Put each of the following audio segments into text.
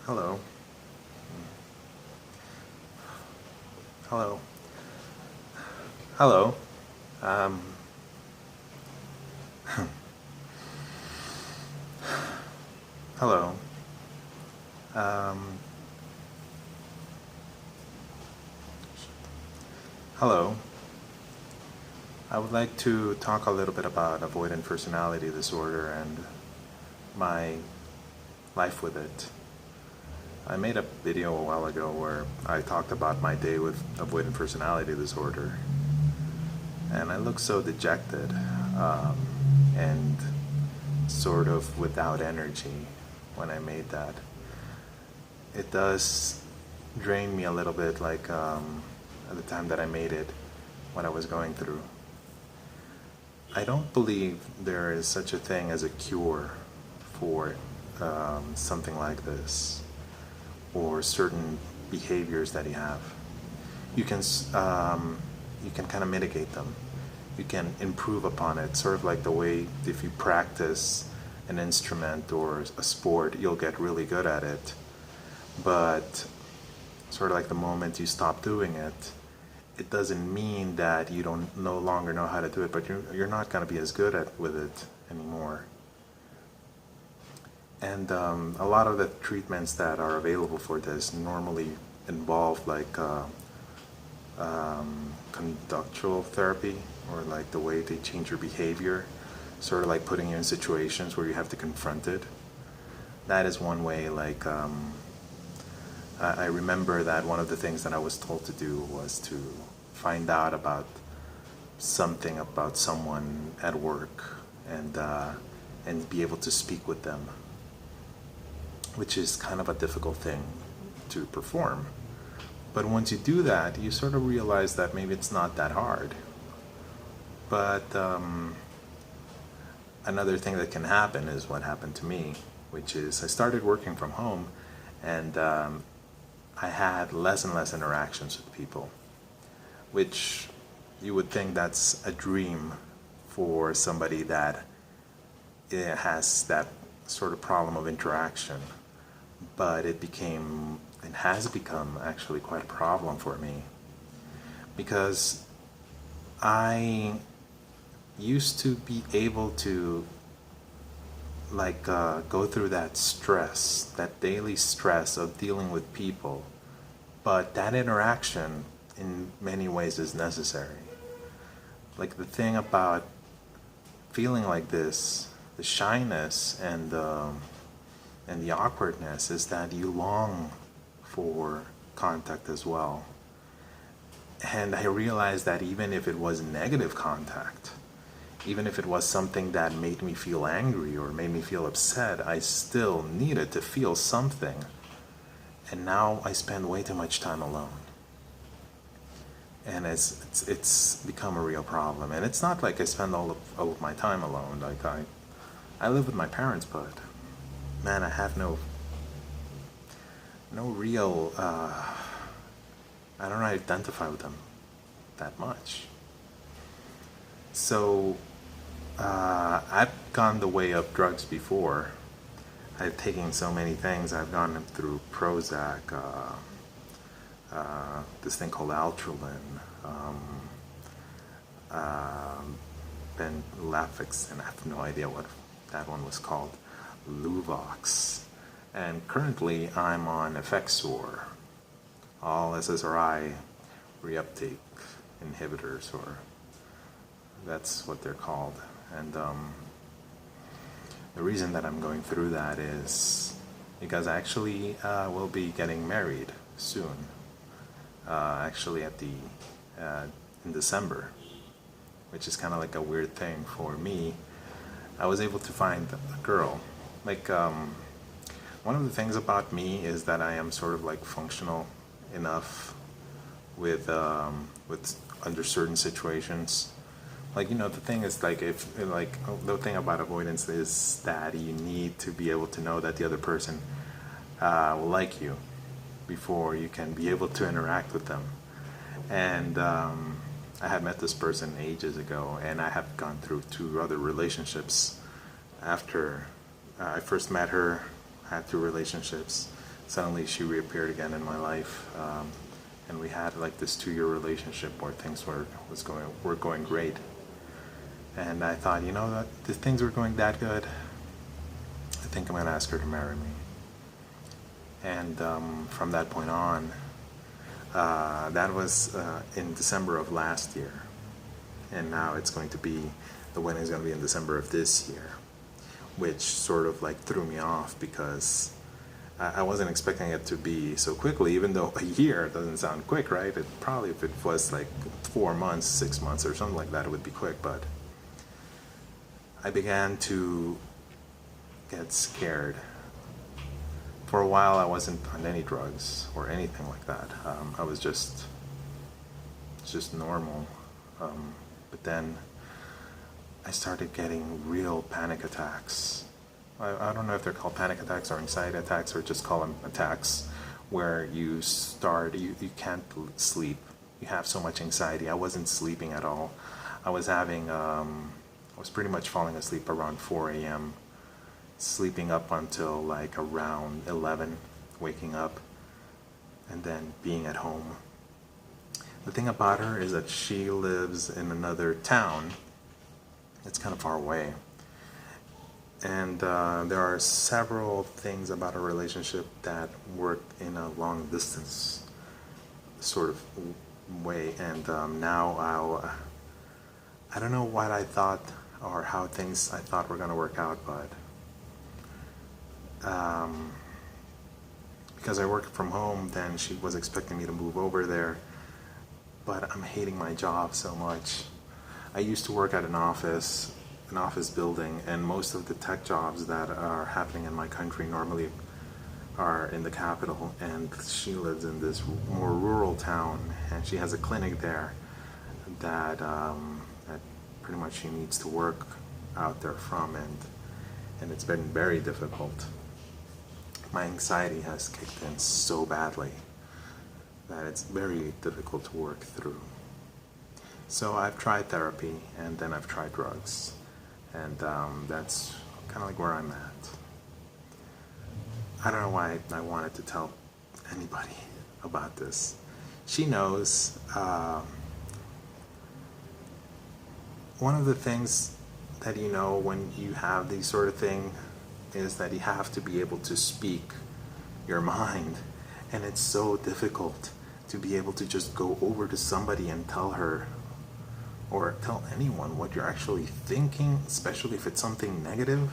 Hello. Hello. Hello. Um, hello. Um, hello. I would like to talk a little bit about avoidant personality disorder and my life with it. I made a video a while ago where I talked about my day with avoidant personality disorder, and I looked so dejected and sort of without energy when I made that. It does drain me a little bit, like at the time that I made it, what I was going through. I don't believe there is such a thing as a cure for something like this or certain behaviors that you have. You can you can kind of mitigate them. You can improve upon it, sort of like the way if you practice an instrument or a sport, you'll get really good at it. But sort of like the moment you stop doing it, it doesn't mean that you don't no longer know how to do it, but you're not going to be as good at with it anymore. And a lot of the treatments that are available for this normally involve like conductual therapy, or like the way they change your behavior, sort of like putting you in situations where you have to confront it. That is one way. Like I remember that one of the things that I was told to do was to find out about something about someone at work and be able to speak with them, which is kind of a difficult thing to perform. But once you do that, you sort of realize that maybe it's not that hard. But another thing that can happen is what happened to me, which is I started working from home, and I had less and less interactions with people, which you would think that's a dream for somebody that has that sort of problem of interaction. But it has become actually quite a problem for me, because I used to be able to like go through that stress, that daily stress of dealing with people, but that interaction in many ways is necessary. Like the thing about feeling like this, the shyness and the awkwardness, is that you long for contact as well. And I realized that even if it was negative contact, even if it was something that made me feel angry or made me feel upset, I still needed to feel something. And now I spend way too much time alone. And it's become a real problem. And it's not like I spend all of my time alone. Like I live with my parents, but man, I have no real, I don't identify with them that much. So I've gone the way of drugs before. I've taken so many things. I've gone through Prozac, this thing called Altralin, Benlafix, and I have no idea what that one was called, Luvox. And currently I'm on Effexor, all SSRI reuptake inhibitors, or that's what they're called. And the reason that I'm going through that is because I actually will be getting married soon. Actually, in December, which is kind of like a weird thing for me. I was able to find a girl. Like one of the things about me is that I am sort of like functional enough with under certain situations. Like, you know, the thing is, like, if like the thing about avoidance is that you need to be able to know that the other person will like you before you can be able to interact with them. And I had met this person ages ago, and I have gone through 2 other relationships after I first met her. I had 2 relationships. suddenly she reappeared again in my life, and we had like this 2-year relationship where things were going great. And I thought, you know, that the things were going that good, I think I'm gonna ask her to marry me. And from that point on, that was in December of last year, and now the wedding is going to be in December of this year, which sort of like threw me off because I wasn't expecting it to be so quickly, even though a year doesn't sound quick, right? It probably, if it was like 4 months, 6 months or something like that, it would be quick. But I began to get scared. For a while I wasn't on any drugs or anything like that. I was just normal. But then I started getting real panic attacks. I don't know if they're called panic attacks or anxiety attacks, or just call them attacks, where you can't sleep. You have so much anxiety. I wasn't sleeping at all. I was pretty much falling asleep around 4 a.m., sleeping up until like around 11, waking up, and then being at home. The thing about her is that she lives in another town. It's kind of far away. And there are several things about our relationship that work in a long distance sort of way. And now I don't know what I thought or how things I thought were going to work out, but because I work from home, then she was expecting me to move over there, but I'm hating my job so much. I used to work at an office building, and most of the tech jobs that are happening in my country normally are in the capital, and she lives in this more rural town, and she has a clinic there that pretty much she needs to work out there from, and it's been very difficult. My anxiety has kicked in so badly that it's very difficult to work through. So I've tried therapy, and then I've tried drugs, and that's kind of like where I'm at. I don't know why I wanted to tell anybody about this. She knows. One of the things that you know when you have these sort of thing is that you have to be able to speak your mind, and it's so difficult to be able to just go over to somebody and tell her or tell anyone what you're actually thinking, especially if it's something negative.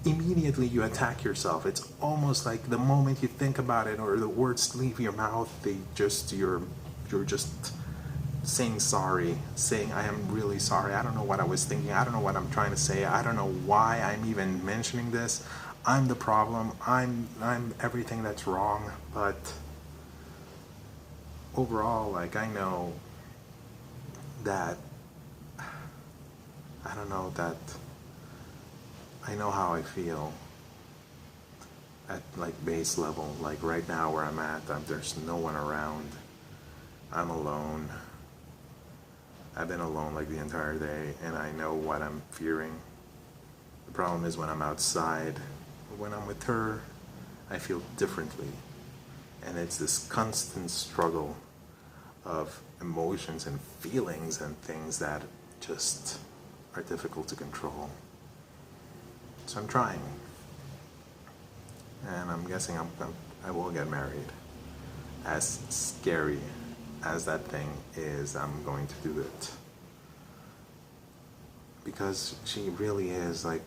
Immediately you attack yourself. It's almost like the moment you think about it or the words leave your mouth, you're just saying sorry, saying I am really sorry, I don't know what I was thinking, I don't know what I'm trying to say, I don't know why I'm even mentioning this, I'm the problem, I'm everything that's wrong. But overall, like, I know that I know how I feel at like base level. Like right now where I'm at, there's no one around, I'm alone. I've been alone like the entire day, and I know what I'm fearing. The problem is when I'm outside, when I'm with her, I feel differently. And it's this constant struggle of emotions and feelings and things that just are difficult to control. So I'm trying. And I'm guessing I will get married. As scary as that thing is, I'm going to do it. Because she really is like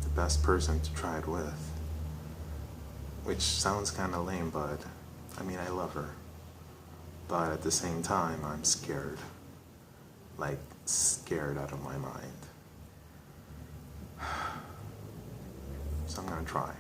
the best person to try it with. Which sounds kind of lame, but I mean, I love her. But at the same time, I'm scared. Like, scared out of my mind. So I'm gonna try.